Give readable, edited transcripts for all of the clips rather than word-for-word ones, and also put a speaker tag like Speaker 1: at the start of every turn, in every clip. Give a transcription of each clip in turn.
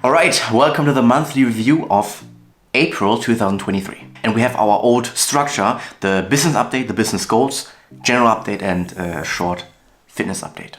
Speaker 1: Alright, welcome to the monthly review of April 2023. And we have our old structure, the business update, the business goals, general update and a short fitness update.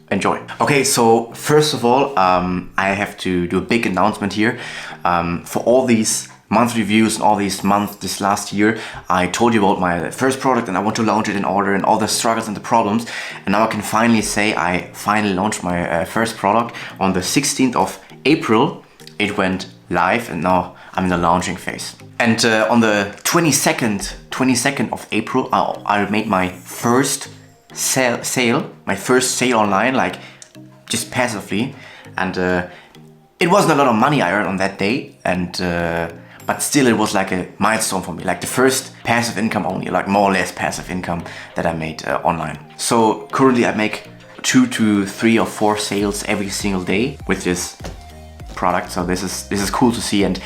Speaker 1: Enjoy. Okay, so first of all, I have to do a big announcement here. For all these monthly reviews and all these months this last year, I told you about my first product and I want to launch it in order and all the struggles and the problems. And now I can finally say I finally launched my first product on the 16th of April. It went live and now I'm in the launching phase. And on the 22nd of April, I made my first sale online, like just passively. And it wasn't a lot of money I earned on that day, and but still it was like a milestone for me, like the first passive income only, like more or less passive income that I made online. So currently I make 2 to 3 or 4 sales every single day with this product. So this is cool to see. And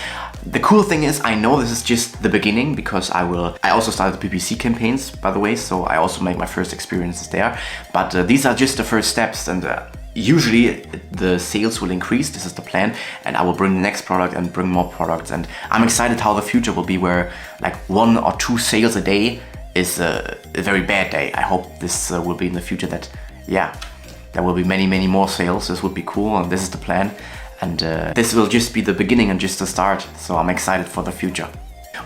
Speaker 1: the cool thing is, I know this is just the beginning because I also started the PPC campaigns, by the way, so I also make my first experiences there. But these are just the first steps, and usually the sales will increase. This is the plan, and I will bring the next product and bring more products. And I'm excited how the future will be, where like 1 or 2 sales a day is a very bad day. I hope this will be in the future that, yeah, there will be many more sales. This would be cool, and this is the plan. And this will just be the beginning and just the start. So I'm excited for the future.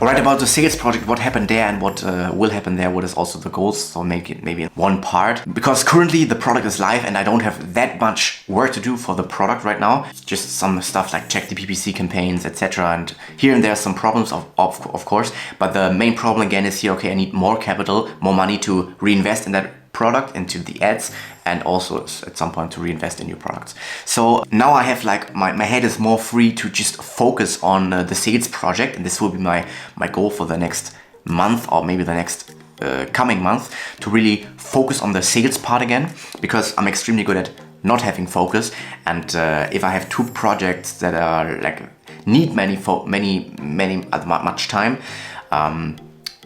Speaker 1: Alright, about the sales project, what happened there and what will happen there, what is also the goals, so make it maybe in one part. Because currently the product is live and I don't have that much work to do for the product right now. It's just some stuff like check the PPC campaigns, etc. And here and there some problems, of course. But the main problem again is here, okay, I need more capital, more money to reinvest in that product, into the ads, and also at some point to reinvest in new products. So now I have like, my head is more free to just focus on the sales project, and this will be my goal for the next month, or maybe the next coming month, to really focus on the sales part again, because I'm extremely good at not having focus. And if I have 2 projects that are like need much time,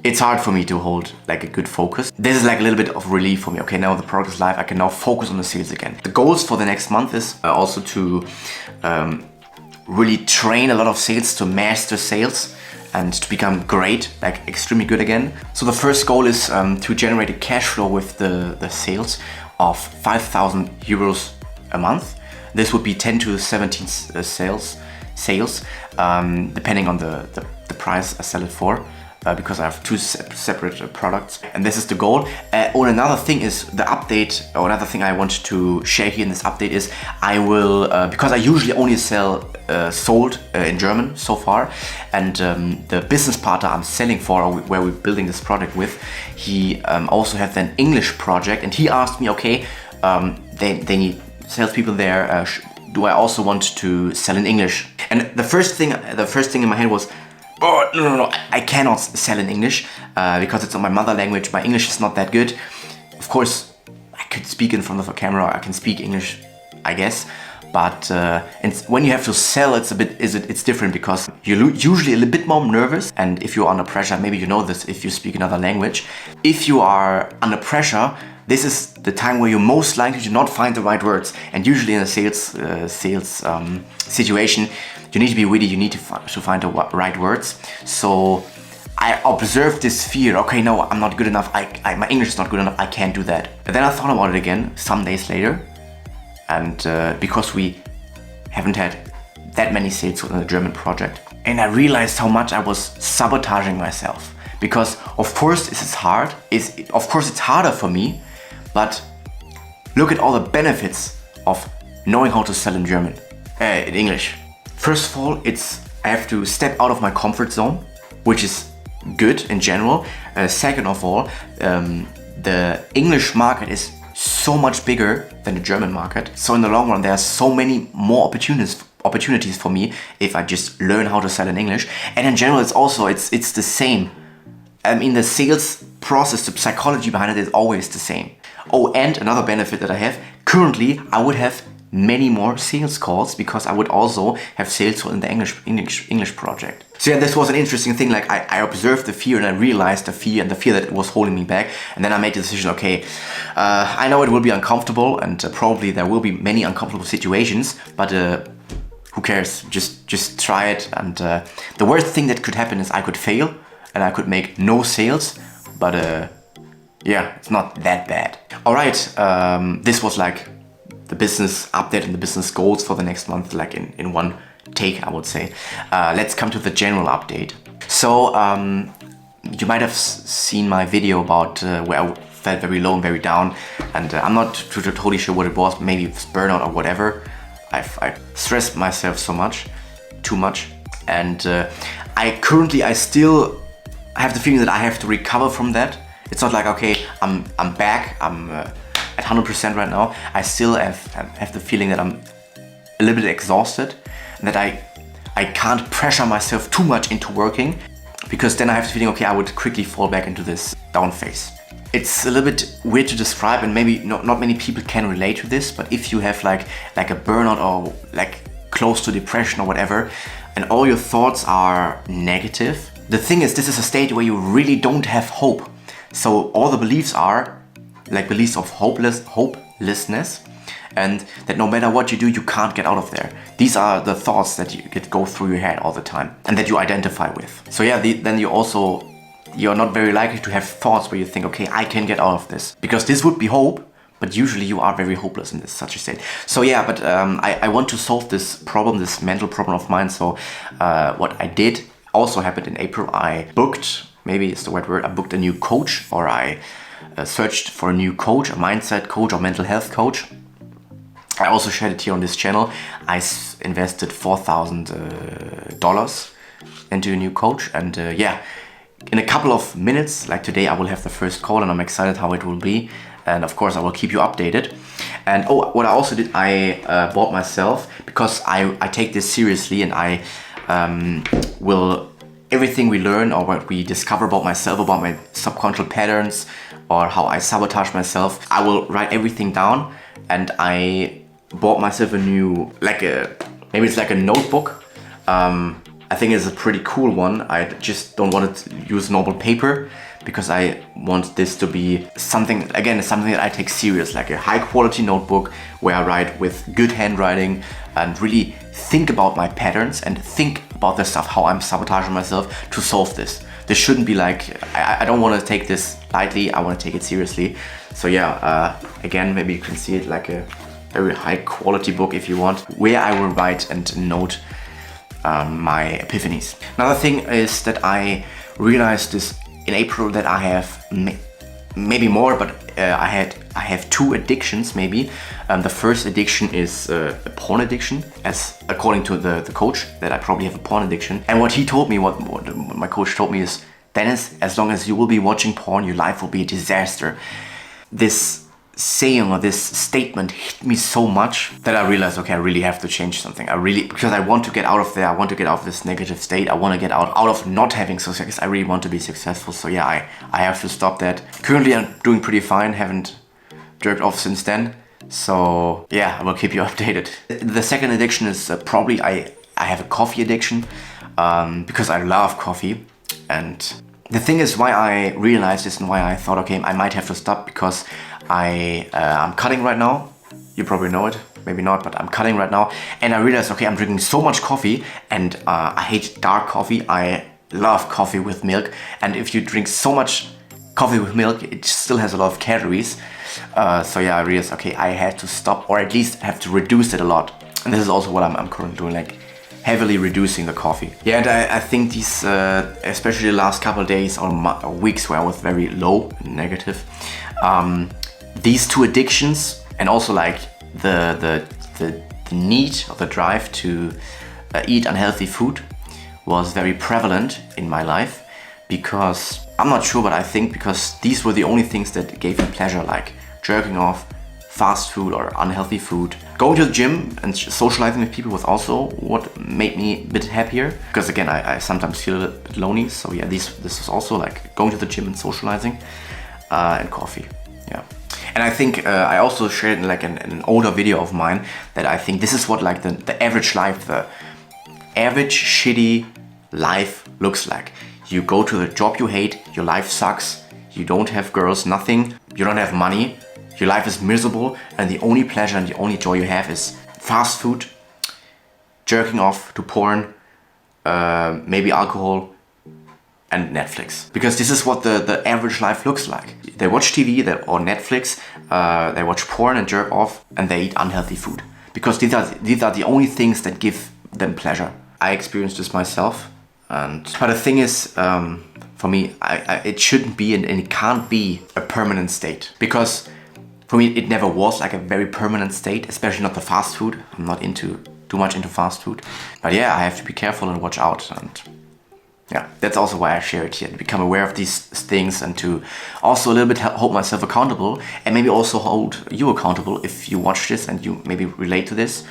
Speaker 1: it's hard for me to hold like a good focus. This is like a little bit of relief for me. Okay, now the product is live, I can now focus on the sales again. The goals for the next month is also to really train a lot of sales, to master sales and to become great, like extremely good again. So the first goal is to generate a cash flow with the sales of 5,000 euros a month. This would be 10 to 17 sales, depending on the price I sell it for. Because I have 2 separate products, and this is the goal. Another thing is the update, or another thing I want to share here in this update is I will, because I usually only sold in German so far, and the business partner I'm selling for, or where we're building this product with, he also has an English project, and he asked me, okay, they need salespeople there, do I also want to sell in English? And the first thing in my head was, oh, no, I cannot sell in English because it's on my mother language. My English is not that good. Of course, I could speak in front of a camera. I can speak English, I guess. But and when you have to sell, it's different, because you're usually a little bit more nervous. And if you're under pressure, maybe you know this if you speak another language. If you are under pressure, this is the time where you most likely do not find the right words. And usually in a sales situation, you need to be witty, you need to find the right words. So I observed this fear, okay, no, I'm not good enough, my English is not good enough, I can't do that. And then I thought about it again some days later, and because we haven't had that many sales in the German project, and I realized how much I was sabotaging myself. Because of course this is hard, of course it's harder for me, but look at all the benefits of knowing how to sell in German, in English. First of all, I have to step out of my comfort zone, which is good in general. Second of all, the English market is so much bigger than the German market. So in the long run, there are so many more opportunities for me if I just learn how to sell in English. And in general, it's the same. I mean, the sales process, the psychology behind it is always the same. Oh, and another benefit that I have, currently I would have many more sales calls, because I would also have sales in the English project. So yeah, this was an interesting thing. Like I observed the fear and I realized the fear that it was holding me back. And then I made the decision, okay, I know it will be uncomfortable, and probably there will be many uncomfortable situations, but who cares? Just try it. And the worst thing that could happen is I could fail and I could make no sales, but yeah, it's not that bad. All right, this was like the business update and the business goals for the next month, like in one take, I would say. Let's come to the general update. So you might have seen my video about where I felt very low and very down, and I'm not totally sure what it was. Maybe it's burnout or whatever. I stressed myself too much, and I still have the feeling that I have to recover from that. It's not like, okay, I'm back, I'm at 100% right now. I still have the feeling that I'm a little bit exhausted, and that I can't pressure myself too much into working, because then I have the feeling, okay, I would quickly fall back into this down phase. It's a little bit weird to describe, and maybe not many people can relate to this, but if you have like a burnout or like close to depression or whatever, and all your thoughts are negative, the thing is, this is a state where you really don't have hope. So all the beliefs are like beliefs of hopelessness, and that no matter what you do, you can't get out of there. These are the thoughts that go through your head all the time and that you identify with. So yeah, then you're not very likely to have thoughts where you think, okay, I can get out of this, because this would be hope, but usually you are very hopeless in such a state. So yeah, but I want to solve this problem, this mental problem of mine. So what I did also happened in April. I booked, maybe it's the right word, I booked a new coach, or I searched for a new coach, a mindset coach or mental health coach. I also shared it here on this channel. I invested $4,000 into a new coach, and yeah, in a couple of minutes, like today, I will have the first call, and I'm excited how it will be. And of course, I will keep you updated. And oh, what I also did, I bought myself, because I take this seriously, and I will, everything we learn or what we discover about myself, about my subconscious patterns, or how I sabotage myself, I will write everything down. And I bought myself a new, maybe it's like a notebook. I think it's a pretty cool one. I just don't want to use normal paper, because I want this to be something that I take serious, like a high quality notebook where I write with good handwriting and really think about my patterns and think about the stuff, how I'm sabotaging myself to solve this. This shouldn't be like, I don't want to take this lightly, I want to take it seriously. So yeah, again, maybe you can see it like a very high quality book if you want, where I will write and note my epiphanies. Another thing is that I realized this in April, that I have maybe more, but I have two addictions maybe. The first addiction is a porn addiction, as according to the coach, that I probably have a porn addiction. And what he told me, what my coach told me is, Dennis, as long as you will be watching porn, your life will be a disaster. This saying or this statement hit me so much that I realized, okay, I really have to change something. Because I want to get out of there, I want to get out of this negative state, I want to get out of not having success. I really want to be successful. So yeah, I have to stop that. Currently I'm doing pretty fine, haven't jerked off since then. So yeah, I will keep you updated. The second addiction is probably I have a coffee addiction, because I love coffee. And the thing is, why I realized this and why I thought, okay, I might have to stop, because I'm cutting right now. You probably know it, maybe not, but I'm cutting right now. And I realized, okay, I'm drinking so much coffee, and I hate dark coffee. I love coffee with milk. And if you drink so much coffee with milk, it still has a lot of calories. So yeah, I realized, okay, I had to stop, or at least have to reduce it a lot. And this is also what I'm currently doing, like heavily reducing the coffee. Yeah, and I think these, especially the last couple of days or weeks where I was very low, negative, these two addictions, and also like the need or the drive to eat unhealthy food was very prevalent in my life, because I'm not sure, but I think because these were the only things that gave me pleasure, like jerking off, fast food or unhealthy food. Going to the gym and socializing with people was also what made me a bit happier, because again, I sometimes feel a bit lonely. So yeah, this was also like going to the gym and socializing, and coffee. Yeah. And I think I also shared like an older video of mine that I think this is what like the average life, the average shitty life looks like. You go to the job you hate, your life sucks, you don't have girls, nothing, you don't have money, your life is miserable, and the only pleasure and the only joy you have is fast food, jerking off, to porn, maybe alcohol, and Netflix. Because this is what the average life looks like. They watch TV or Netflix, they watch porn and jerk off, and they eat unhealthy food. Because these are the only things that give them pleasure. I experienced this myself, but the thing is, for me, it shouldn't be and it can't be a permanent state. Because for me, it never was like a very permanent state, especially not the fast food. I'm not too much into fast food. But yeah, I have to be careful and watch out. And yeah, that's also why I share it here, to become aware of these things and to also a little bit hold myself accountable, and maybe also hold you accountable if you watch this and you maybe relate to this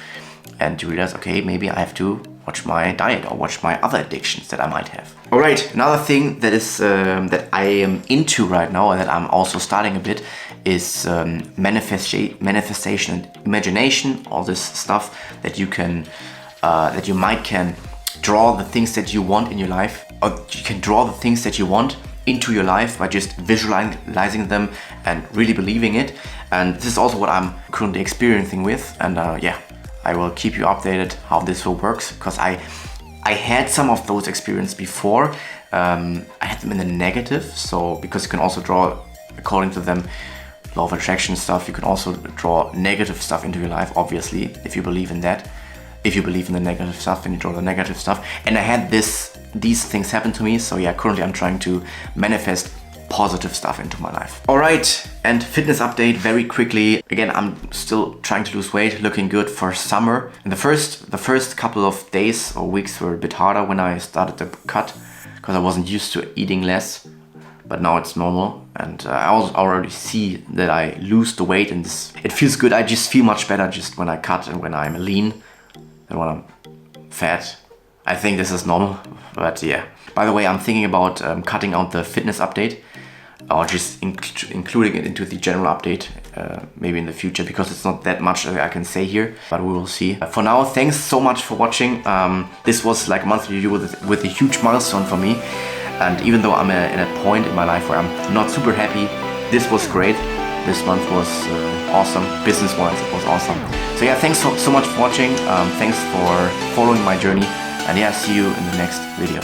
Speaker 1: and you realize, okay, maybe I have to watch my diet or watch my other addictions that I might have. All right, another thing that is that I am into right now and that I'm also starting a bit is manifestation and imagination, all this stuff that you can draw the things that you want in your life, or you can draw the things that you want into your life by just visualizing them and really believing it. And this is also what I'm currently experiencing with, and yeah, I will keep you updated how this will work, because I had some of those experiences before. I had them in the negative, so because you can also draw according to them law of attraction stuff, you can also draw negative stuff into your life, obviously, if you believe in that. If you believe in the negative stuff, then you draw the negative stuff. And I had these things happen to me, so yeah, currently I'm trying to manifest positive stuff into my life. All right, and fitness update very quickly. Again, I'm still trying to lose weight, looking good for summer. And the first couple of days or weeks were a bit harder when I started the cut, because I wasn't used to eating less. But now it's normal, and I also already see that I lose the weight, and it feels good. I just feel much better just when I cut and when I'm lean than when I'm fat. I think this is normal, but yeah. By the way, I'm thinking about cutting out the fitness update, or just including it into the general update, maybe in the future, because it's not that much I can say here, but we will see. For now, thanks so much for watching. This was like a monthly review with a huge milestone for me. And even though I'm in a point in my life where I'm not super happy, this was great. This month was awesome. Business-wise, it was awesome. So yeah, thanks so much for watching. Thanks for following my journey. And yeah, see you in the next video.